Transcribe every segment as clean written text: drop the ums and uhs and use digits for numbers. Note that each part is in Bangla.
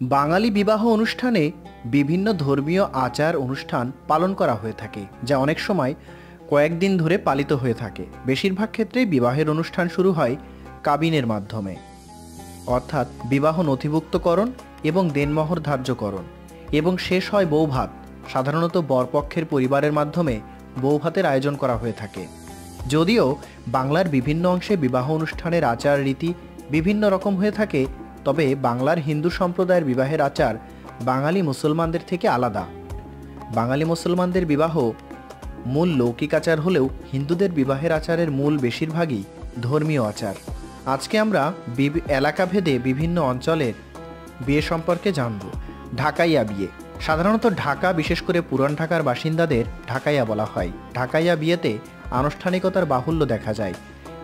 বাঙালি বিবাহ অনুষ্ঠানে বিভিন্ন ধর্মীয় আচার অনুষ্ঠান পালন করা হয়ে থাকে, যা অনেক সময় কয়েকদিন ধরে পালিত হয়ে থাকে। বেশিরভাগ ক্ষেত্রেই বিবাহের অনুষ্ঠান শুরু হয় কাবিনের মাধ্যমে, অর্থাৎ বিবাহ নথিভুক্তকরণ এবং দেনমোহর ধার্যকরণ, এবং শেষ হয় বৌভাত। সাধারণত বরপক্ষের পরিবারের মাধ্যমে বৌভাতের আয়োজন করা হয়ে থাকে। যদিও বাংলার বিভিন্ন অংশে বিবাহ অনুষ্ঠানের আচার রীতি বিভিন্ন রকম হয়ে থাকে, তবে বাংলার হিন্দু সম্প্রদায়ের বিবাহের আচার বাঙালি মুসলমানদের থেকে আলাদা। বাঙালি মুসলমানদের বিবাহ মূল লৌকিক আচার হলেও হিন্দুদের বিবাহের আচারের মূল বেশিরভাগই ধর্মীয় আচার। আজকে আমরা এলাকাভেদে বিভিন্ন অঞ্চলের বিয়ে সম্পর্কে জানব। ঢাকাইয়া বিয়ে। সাধারণত ঢাকা, বিশেষ করে পুরান ঢাকার বাসিন্দাদের ঢাকাইয়া বলা হয়। ঢাকাইয়া বিয়েতে আনুষ্ঠানিকতার বাহুল্য দেখা যায়।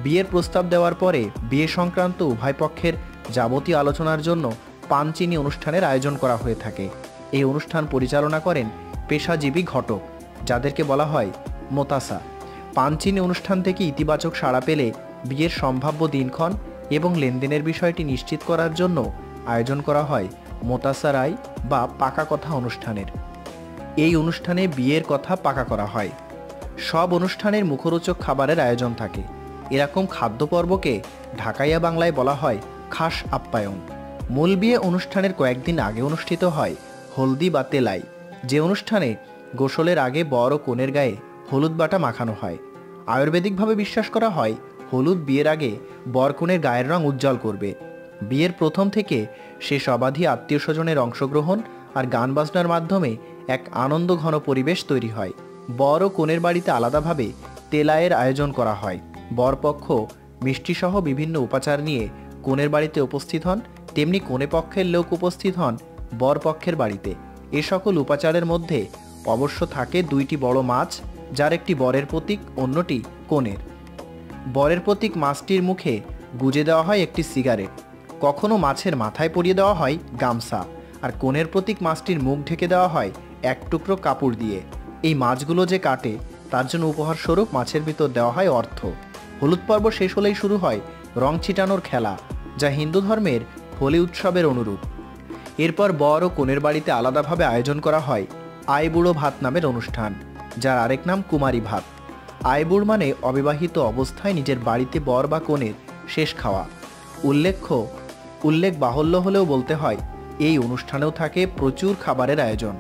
বিয়ের প্রস্তাব দেওয়ার পরে বিয়ে সংক্রান্ত উভয় পক্ষের যাবতীয় আলোচনার জন্য পানচিনি অনুষ্ঠানের আয়োজন করা হয়ে থাকে। এই অনুষ্ঠান পরিচালনা করেন পেশাজীবী ঘটক, যাদেরকে বলা হয় মোতাসা। পানচিনি অনুষ্ঠান থেকে ইতিবাচক সাড়া পেলে বিয়ের সম্ভাব্য দিনক্ষণ এবং লেনদেনের বিষয়টি নিশ্চিত করার জন্য আয়োজন করা হয় মোতাসা রায় বা পাকা কথা অনুষ্ঠানের। এই অনুষ্ঠানে বিয়ের কথা পাকা করা হয়। সব অনুষ্ঠানের মুখরোচক খাবারের আয়োজন থাকে। এরকম খাদ্যপর্বকে ঢাকাইয়া বাংলায় বলা হয় খাস আপ্যায়ন। মূল বিয়ে অনুষ্ঠানের কয়েকদিন আগে অনুষ্ঠিত হয় হলদি বা তেলাই, যে অনুষ্ঠানে গোসলের আগে বর ও কনের গায়ে হলুদ বাটা মাখানো হয়। আয়ুর্বেদিকভাবে বিশ্বাস করা হয় হলুদ বিয়ের আগে বর কনের গায়ের রং উজ্জ্বল করবে। বিয়ের প্রথম থেকে শেষ অবাধি আত্মীয় স্বজনের অংশগ্রহণ আর গান বাজনার মাধ্যমে এক আনন্দ ঘন পরিবেশ তৈরি হয়। বর ও কনের বাড়িতে আলাদাভাবে তেলাইয়ের আয়োজন করা হয়। বরপক্ষ মিষ্টিসহ বিভিন্ন উপাচার নিয়ে কনের বাড়িতে উপস্থিত হন, তেমনি কনে পক্ষের লোক উপস্থিত হন বর পক্ষের বাড়িতে। এ সকল উপাচারের মধ্যে অবশ্য থাকে দুইটি বড় মাছ, যার একটি বরের প্রতীক, অন্যটি কনের। বরের প্রতীক মাছটির মুখে গুজে দেওয়া হয় একটি সিগারেট, কখনো মাছের মাথায় পরিয়ে দেওয়া হয় গামছা, আর কনের প্রতীক মাছটির মুখ ঢেকে দেওয়া হয় এক টুকরো কাপড় দিয়ে। এই মাছগুলো যে কাটে তার জন্য উপহার স্বরূপ মাছের ভিতর দেওয়া হয় অর্থ। হলুদ পর্ব শেষ হলেই শুরু হয় রং ছিটানোর খেলা, যা হিন্দু ধর্মের হোলি উৎসবের অনুরূপ। এরপর বর ও কনের বাড়িতে আলাদাভাবে আয়োজন করা হয় আইবুড়ো ভাত নামের অনুষ্ঠান, যার আরেক নাম কুমারী ভাত। আইবুড় মানে অবিবাহিত অবস্থায় নিজের বাড়িতে বর বা কনের শেষ খাওয়া। উল্লেখ বাহুল্য হলেও বলতে হয় এই অনুষ্ঠানেও থাকে প্রচুর খাবারের আয়োজন।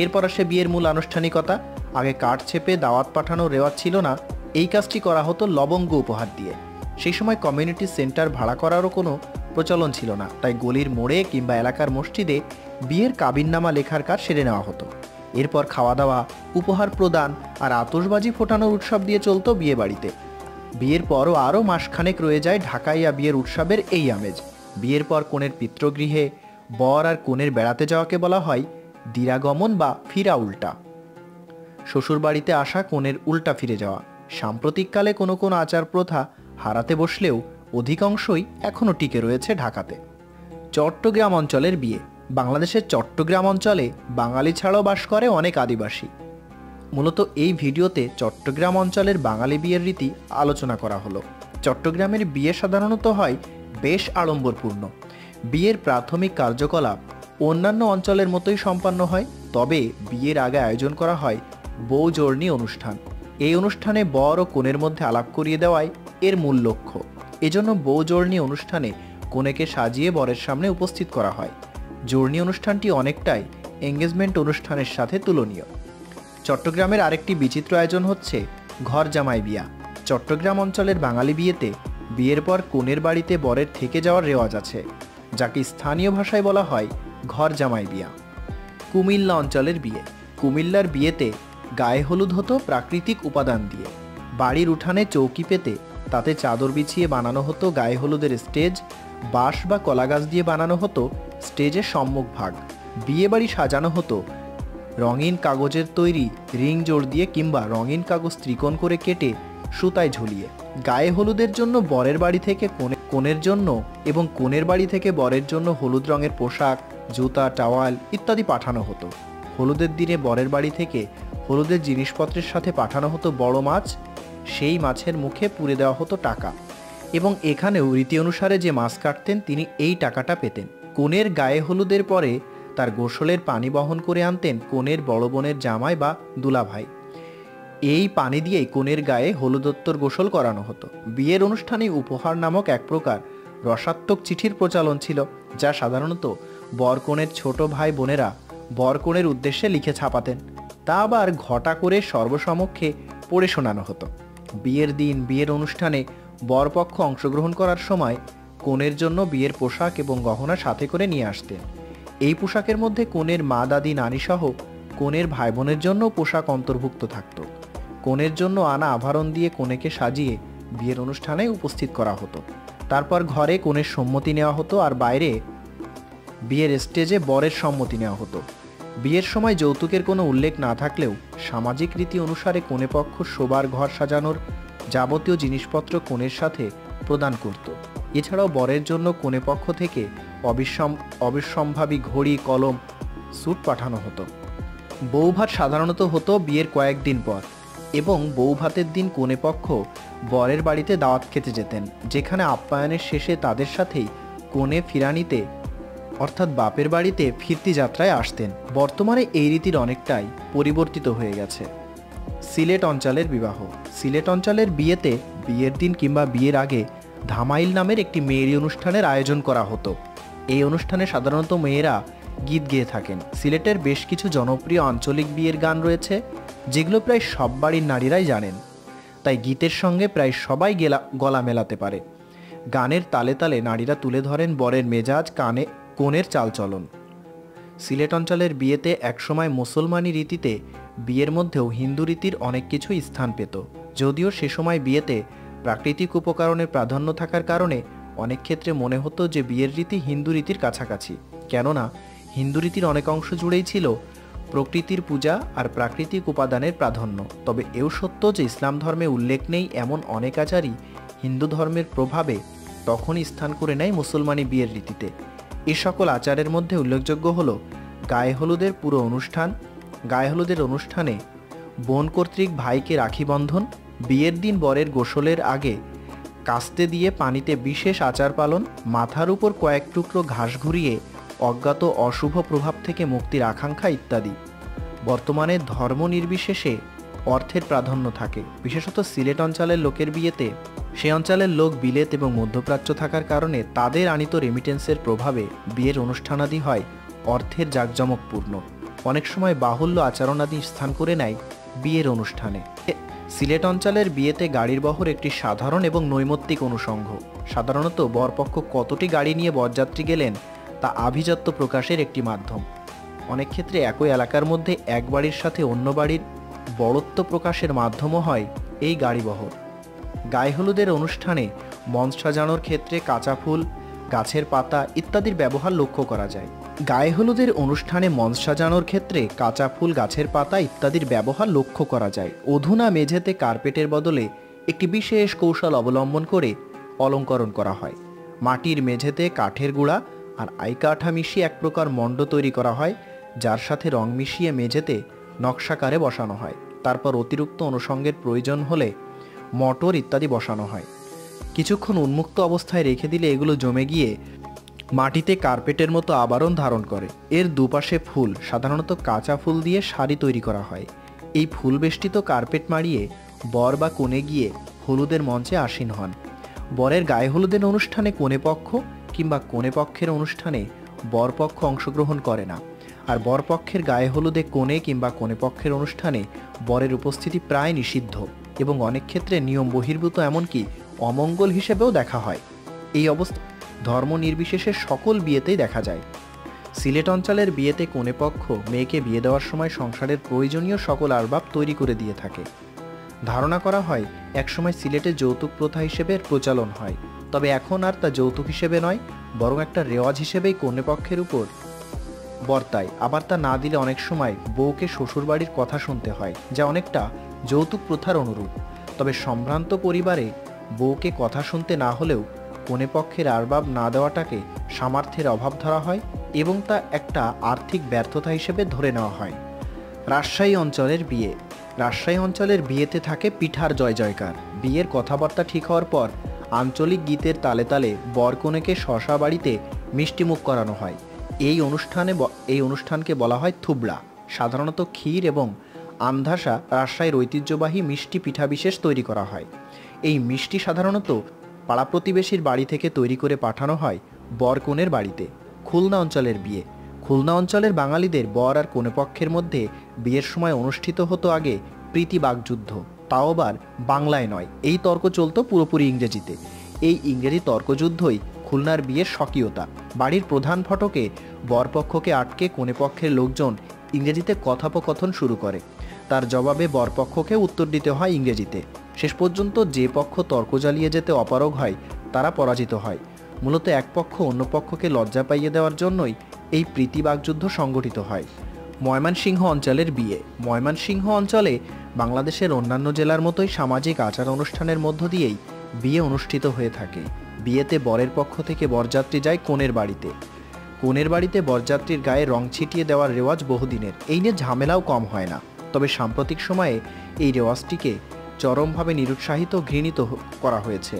এরপর আসে বিয়ের মূল আনুষ্ঠানিকতা। আগে কাঠ ছেপে দাওয়াত পাঠানোর রেওয়াজ ছিল না। এই কাজটি করা হতো লবঙ্গ উপহার দিয়ে। সেই সময় কমিউনিটি সেন্টার ভাড়া করারও কোনো প্রচলন ছিল না, তাই গলির মোড়ে কিংবা এলাকার মসজিদে বিয়ের কাবিননামা লেখার কাজ সেরে নেওয়া হতো। এরপর খাওয়া দাওয়া, উপহার প্রদান আর আতশবাজি ফোটানোর উৎসব দিয়ে চলতো বিয়ে বাড়িতে। বিয়ের পরও আরও মাসখানেক রয়ে যায় ঢাকাইয়া বিয়ের উৎসবের এই আমেজ। বিয়ের পর কনের পিতৃগৃহে বর আর কনের বেড়াতে যাওয়াকে বলা হয় দিরাগমন বা ফিরা উল্টা। শ্বশুর বাড়িতে আসা কনের উল্টা ফিরে যাওয়া। সাম্প্রতিককালে কোনো কোনো আচার প্রথা হারাতে বসলেও অধিকাংশই এখনও টিকে রয়েছে ঢাকাতে। চট্টগ্রাম অঞ্চলের বিয়ে। বাংলাদেশের চট্টগ্রাম অঞ্চলে বাঙালি ছাড়াও বাস করে অনেক আদিবাসী। মূলত এই ভিডিওতে চট্টগ্রাম অঞ্চলের বাঙালি বিয়ের রীতি আলোচনা করা হলো। চট্টগ্রামের বিয়ে সাধারণত হয় বেশ আড়ম্বরপূর্ণ। বিয়ের প্রাথমিক কার্যকলাপ অন্যান্য অঞ্চলের মতোই সম্পন্ন হয়, তবে বিয়ের আগে আয়োজন করা হয় বৌজোরনি অনুষ্ঠান। এই অনুষ্ঠানে বর ও কনের মধ্যে আলাপ করিয়ে দেওয়াই এর মূল লক্ষ্য। এজন্য বৌজোরনি অনুষ্ঠানে কনেকে সাজিয়ে বরের সামনে উপস্থিত করা হয়। জোরনি অনুষ্ঠানটি অনেকটাই এঙ্গেজমেন্ট অনুষ্ঠানের সাথে তুলনীয়। চট্টগ্রামের আরেকটি বিচিত্র আয়োজন হচ্ছে ঘর জামাই বিয়া। চট্টগ্রাম অঞ্চলের বাঙালি বিয়েতে বিয়ের পর কনের বাড়িতে বরের থেকে যাওয়ার রেওয়াজ আছে, যাকে স্থানীয় ভাষায় বলা হয় ঘর জামাই বিয়া। কুমিল্লা অঞ্চলের বিয়ে। কুমিল্লার বিয়েতে গায়ে হলুদ হতো প্রাকৃতিক উপাদান দিয়ে। বাড়ির উঠানে চৌকি পেতে তাতে চাদর বিছিয়ে বানানো হতো গায়ে হলুদের স্টেজ। বাঁশ বা কলাগাছ দিয়ে বানানো হতো স্টেজের সম্মুখ ভাগ। বিয়ে বাড়ি সাজানো হতো রঙিন কাগজের তৈরি রিং জোড় দিয়ে কিংবা রঙিন কাগজ ত্রিকোণ করে কেটে সুতায় ঝুলিয়ে। গায়ে হলুদের জন্য বরের বাড়ি থেকে কনের জন্য এবং কনের বাড়ি থেকে বরের জন্য হলুদ রঙের পোশাক, জুতা, টাওয়াল ইত্যাদি পাঠানো হতো। হলুদের দিনে বরের বাড়ি থেকে হলুদের জিনিসপত্রের সাথে পাঠানো হতো বড় মাছ। সেই মাছের মুখে পুরে দেওয়া হতো টাকা, এবং এখানেও রীতি অনুসারে যে মাছ কাটতেন তিনি এই টাকাটা পেতেন। কনের গায়ে হলুদের পরে তার গোসলের পানি বহন করে আনতেন কনের বড় বোনের জামাই বা দুলাভাই। এই পানি দিয়েই কনের গায়ে হলুদোত্তর গোসল করানো হতো। বিয়ের অনুষ্ঠানে উপহার নামক এক প্রকার রসাত্মক চিঠির প্রচলন ছিল, যা সাধারণত বরকনের ছোট ভাই বোনেরা বরকনের উদ্দেশ্যে লিখে ছাপাতেন। তা আবার ঘটা করে সর্বসমক্ষে পড়ে শোনানো হতো। বিয়ের দিন বিয়ের অনুষ্ঠানে বরপক্ষ অংশগ্রহণ করার সময় কনের জন্য বিয়ের পোশাক এবং গহনা সাথে করে নিয়ে আসতেন। এই পোশাকের মধ্যে কনের মা, দাদি, নানি সহ কনের ভাই বোনের জন্য পোশাক অন্তর্ভুক্ত থাকত। কনের জন্য আনা আভরণ দিয়ে কনেকে সাজিয়ে বিয়ের অনুষ্ঠানে উপস্থিত করা হতো। তারপর ঘরে কনের সম্মতি নেওয়া হতো আর বাইরে বিয়ের স্টেজে বরের সম্মতি নেওয়া হতো। বিয়ের সময় যৌতুকের কোনো উল্লেখ না থাকলেও সামাজিক রীতি অনুসারে কনেপক্ষ শোবার ঘর সাজানোর যাবতীয় জিনিসপত্র কনের সাথে প্রদান করত। এছাড়াও বরের জন্য কনেপক্ষ থেকে অবিসম্ভাবী ঘড়ি, কলম, স্যুট পাঠানো হতো। বৌভাত সাধারণত হতো বিয়ের কয়েকদিন পর, এবং বৌভাতের দিন কনেপক্ষ বরের বাড়িতে দাওয়াত খেতে যেতেন, যেখানে আপ্যায়নের শেষে তাদের সাথেই কনে ফিরানিতে অর্থাৎ বাপের বাড়িতে ফিরতি যাত্রায় আসতেন। বর্তমানে এই রীতির অনেকটাই পরিবর্তিত হয়ে গেছে। সিলেট অঞ্চলের বিবাহ। সিলেট অঞ্চলের বিয়েতে বিয়ের দিন কিংবা বিয়ের আগে ধামাইল নামের একটি মেয়েরি অনুষ্ঠানের আয়োজন করা হতো। এই অনুষ্ঠানে সাধারণত মেয়েরা গীত গেয়ে থাকেন। সিলেটের বেশ কিছু জনপ্রিয় আঞ্চলিক বিয়ের গান রয়েছে, যেগুলো প্রায় সব বাড়ির নারীরাই জানেন, তাই গীতের সঙ্গে প্রায় সবাই গলা মেলাতে পারে। গানের তালে তালে নারীরা তুলে ধরেন বরের মেজাজ, কনের চালচলন। সিলেট অঞ্চলের বিয়েতে একসময় মুসলমানি রীতিতে বিয়ের মধ্যেও হিন্দু রীতির অনেক কিছু স্থান পেত। যদিও সে সময় বিয়েতে প্রাকৃতিক উপকরণের প্রাধান্য থাকার কারণে অনেক ক্ষেত্রে মনে হতো যে বিয়ের রীতি হিন্দু রীতির কাছাকাছি, কেননা হিন্দু রীতির অনেক অংশ জুড়েই ছিল প্রকৃতির পূজা আর প্রাকৃতিক উপাদানের প্রাধান্য। তবে এও সত্য যে ইসলাম ধর্মে উল্লেখ নেই এমন অনেক আচারই হিন্দু ধর্মের প্রভাবে তখনই স্থান করে নেয় মুসলমানি বিয়ের রীতিতে। এ সকল আচারের মধ্যে উল্লেখযোগ্য হল গায়ে হলুদের পুরো অনুষ্ঠান। গায়ে হলুদের অনুষ্ঠানে বোন কর্তৃক ভাইকে রাখি বন্ধন, বিয়ের দিন বরের গোসলের আগে কাস্তে দিয়ে পানিতে বিশেষ আচার পালন, মাথার উপর কয়েক টুকরো ঘাস ঘুরিয়ে অজ্ঞাত অশুভ প্রভাব থেকে মুক্তির আকাঙ্ক্ষা ইত্যাদি। বর্তমানে ধর্ম নির্বিশেষে অর্থের প্রাধান্য থাকে, বিশেষত সিলেট অঞ্চলের লোকের বিয়েতে। সে অঞ্চলের লোক বিলেত এবং মধ্যপ্রাচ্য থাকার কারণে তাদের আনিত রেমিটেন্সের প্রভাবে বিয়ের অনুষ্ঠানাদি হয় অর্থের জাঁকজমকপূর্ণ। অনেক সময় বাহুল্য আচরণাদি স্থান করে নেয় বিয়ের অনুষ্ঠানে। সিলেট অঞ্চলের বিয়েতে গাড়ির বহর একটি সাধারণ এবং নৈমিত্তিক অনুষঙ্গ। সাধারণত বরপক্ষ কতটি গাড়ি নিয়ে বরযাত্রী গেলেন তা আভিজাত্য প্রকাশের একটি মাধ্যম। অনেক ক্ষেত্রে একই এলাকার মধ্যে এক বাড়ির সাথে অন্য বাড়ির বড়ত্ব প্রকাশের মাধ্যমও হয় এই গাড়িবহর। গায়ে হলুদের অনুষ্ঠানে মঞ্চ সাজানোর ক্ষেত্রে কাঁচা ফুল, গাছের পাতা ইত্যাদির ব্যবহার লক্ষ্য করা যায়। গায়ে হলুদের অনুষ্ঠানে মঞ্চ সাজানোর ক্ষেত্রে কাঁচা ফুল, গাছের পাতা ইত্যাদির ব্যবহার লক্ষ্য করা যায়। অধুনা মেঝেতে কার্পেটের বদলে একটি বিশেষ কৌশল অবলম্বন করে অলঙ্করণ করা হয়। মাটির মেঝেতে কাঠের গুঁড়া আর আইকাঠা মিশিয়ে এক প্রকার মণ্ড তৈরি করা হয়, যার সাথে রং মিশিয়ে মেঝেতে নকশাকারে বসানো হয়। তারপর অতিরিক্ত অনুষঙ্গের প্রয়োজন হলে মটর ইত্যাদি বসানো হয়। কিছুক্ষণ উন্মুক্ত অবস্থায় রেখে দিলে এগুলো জমে গিয়ে মাটিতে কার্পেটের মতো আবরণ ধারণ করে। এর দুপাশে ফুল, সাধারণত কাঁচা ফুল দিয়ে সারি তৈরি করা হয়। এই ফুল বেষ্টিত কার্পেট মাড়িয়ে বর বা কনে গিয়ে হলুদের মঞ্চে আসীন হন। বরের গায়ে হলুদের অনুষ্ঠানে কনেপক্ষ কিংবা কনেপক্ষের অনুষ্ঠানে বরপক্ষ অংশগ্রহণ করে না। আর বরপক্ষের গায়ে হলুদে কনে কিংবা কনেপক্ষের অনুষ্ঠানে বরের উপস্থিতি প্রায় নিষিদ্ধ এবং অনেক ক্ষেত্রে নিয়ম বহির্ভূত, এমনকি অমঙ্গল হিসেবেও দেখা হয়। এই অবস্থা ধর্ম নির্বিশেষে সকল বিয়েতেই দেখা যায়। সিলেট অঞ্চলের বিয়েতে কনেপক্ষ মেয়েকে বিয়ে দেওয়ার সময় সংসারের প্রয়োজনীয় সকল আসবাব তৈরি করে দিয়ে থাকে। ধারণা করা হয় একসময় সিলেটে যৌতুক প্রথা হিসেবে প্রচলন হয়, তবে এখন আর তা যৌতুক হিসেবে নয়, বরং একটা রেওয়াজ হিসেবেই কনেপক্ষের উপর বর্তায়। আবার তা না দিলে অনেক সময় বউকে শ্বশুরবাড়ির কথা শুনতে হয়, যা অনেকটা যৌতুক প্রথার অনুরূপ। তবে সম্ভ্রান্ত পরিবারে বউকে কথা শুনতে না হলেও কনেপক্ষের আসবাব না দেওয়াটাকে সামর্থ্যের অভাব ধরা হয় এবং তা একটা আর্থিক ব্যর্থতা হিসেবে ধরে নেওয়া হয়। রাজশাহী অঞ্চলের বিয়ে। রাজশাহী অঞ্চলের বিয়েতে থাকে পিঠার জয় জয়কার। বিয়ের কথাবার্তা ঠিক হওয়ার পর আঞ্চলিক গীতের তালে তালে বর কনেকে শশা বাড়িতে মিষ্টিমুখ করানো হয়। এই অনুষ্ঠানকে বলা হয় থুবড়া। সাধারণত ক্ষীর এবং আমধাসা রাজশাহীর ঐতিহ্যবাহী মিষ্টি পিঠা বিশেষ তৈরি করা হয়। এই মিষ্টি সাধারণত পাড়া প্রতিবেশীর বাড়ি থেকে তৈরি করে পাঠানো হয় বর কনের বাড়িতে। খুলনা অঞ্চলের বিয়ে। খুলনা অঞ্চলের বাঙালিদের বর আর কনেপক্ষের মধ্যে বিয়ের সময় অনুষ্ঠিত হতো আগে প্রীতি বাগযুদ্ধ, তাও আবার বাংলায় নয়। এই তর্ক চলতো পুরোপুরি ইংরেজিতে। এই ইংরেজি তর্কযুদ্ধই খুলনার বিয়ের স্বকীয়তা। বাড়ির প্রধান ফটকে বরপক্ষকে আটকে কনেপক্ষের লোকজন ইংরেজিতে কথোপকথন শুরু করে। তার জবাবে বরপক্ষকে উত্তর দিতে হয় ইংরেজিতে। শেষ পর্যন্ত যে পক্ষ তর্ক জ্বালিয়ে যেতে অপারগ হয় তারা পরাজিত হয়। মূলত এক পক্ষ অন্য পক্ষকে লজ্জা পাইয়ে দেওয়ার জন্যই এই প্রীতি বাগযুদ্ধ সংগঠিত হয়। ময়মনসিংহ অঞ্চলের বিয়ে। ময়মনসিংহ অঞ্চলে বাংলাদেশের অন্যান্য জেলার মতোই সামাজিক আচার অনুষ্ঠানের মধ্য দিয়েই বিয়ে অনুষ্ঠিত হয়ে থাকে। বিয়েতে বরের পক্ষ থেকে বরযাত্রী যায় কনের বাড়িতে। কনের বাড়িতে বরযাত্রীর গায়ে রং ছিটিয়ে দেওয়ার রেওয়াজ বহুদিনের। এই নিয়ে ঝামেলাও কম হয় না। তবে সাম্প্রতিক সময়ে এই রেওয়াজটিকে চরমভাবে নিরুৎসাহিত ঘৃণিত করা হয়েছে।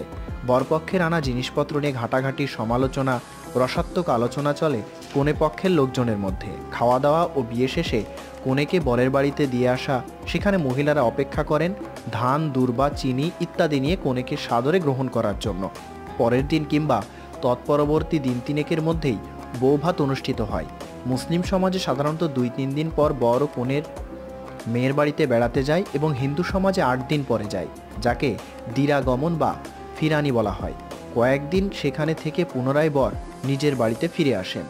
বরপক্ষের আনা জিনিসপত্র নিয়ে ঘাটাঘাটি, সমালোচনা, রসাত্মক আলোচনা চলে কনে পক্ষের লোকজনের মধ্যে। খাওয়া দাওয়া ও বিয়ে শেষে কনেকে বরের বাড়িতে দিয়ে আসা, সেখানে মহিলারা অপেক্ষা করেন ধান, দূর্বা, চিনি ইত্যাদি নিয়ে কনেকে সাদরে গ্রহণ করার জন্য। পরের দিন কিংবা তৎপরবর্তী দিন তিনেকের মধ্যেই বৌভাত অনুষ্ঠিত হয়। মুসলিম সমাজে সাধারণত 2-3 দিন পর বর ও কনের মেয়ের বাড়িতে বেড়াতে যায় এবং হিন্দু সমাজে 8 দিন পরে যায়, যাকে দিরাগমন বা ফিরানি বলা হয়। কয়েকদিন সেখানে থেকে পুনরায় বর নিজের বাড়িতে ফিরে আসেন।